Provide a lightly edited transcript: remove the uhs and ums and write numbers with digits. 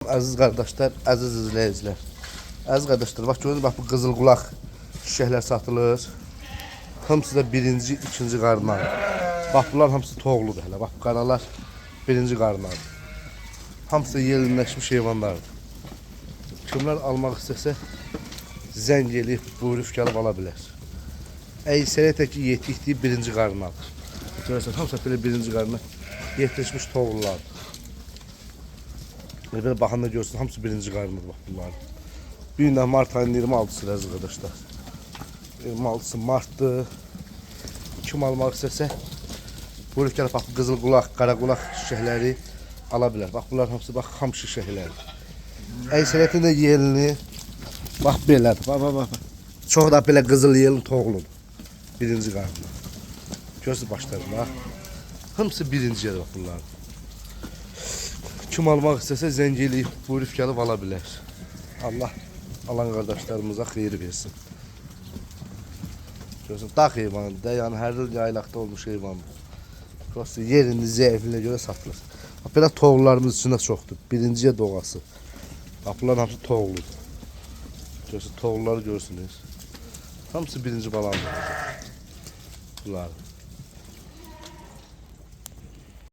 aziz kardeşler, aziz izleyiciler. Aziz kardeşler, bak gördünüz, bak bu qızıl qulaq şişəklər satılır. Hamısı da birinci, ikinci qarnar. Bak bunlar hamısı toğludur hələ. Bak bu qaralar birinci qarnar. Hamısı yelinləşmiş heyvanlardır. Kimler almaq istəsə zəng eləyib buyurub gəlib ala bilər. Əysəriyyə ki yetikdiyi birinci qarnadır. Görürsən, hamısı belə birinci qarnar yetişmiş toğlulardır. Böyle baxanda görürsün, hamısı birinci qarnadır bak bunlar. Bir gündən mart ayının 26'sı əziz arkadaşlar. 26'sı martdır. Kim almaq istəsə buyurub gəlib bax bu qızıl qulaq, qara qulaq şişəkləri ala bilər. Bax bunlar hamısı bax xam şişəklərdir. Əksəriyyətində də yelini bax belədir. Bax. Çox da belə qızıl yelin toğludur. Birinci qarnı. Görürsünüz başlarına. Bax. Hamısı birinci yerdir bax bunlar. Kim almaq istəsə zəng eləyib buyurub gəlib ala bilər. Allah alan qardaşlarımıza xeyir versin. Görürsünüz dağ heyvanıdır da, yəni hər il yaylaqda olmuş heyvandır. Prosta yerində zəifliyinə görə satılır. Bax belə toğullarımız içində çoxdur. Birinciyə doğası. Bax bunların hamısı toğludur. Görürsünüz toğulları görürsünüz. Hamısı birinci balandır. Bunlar.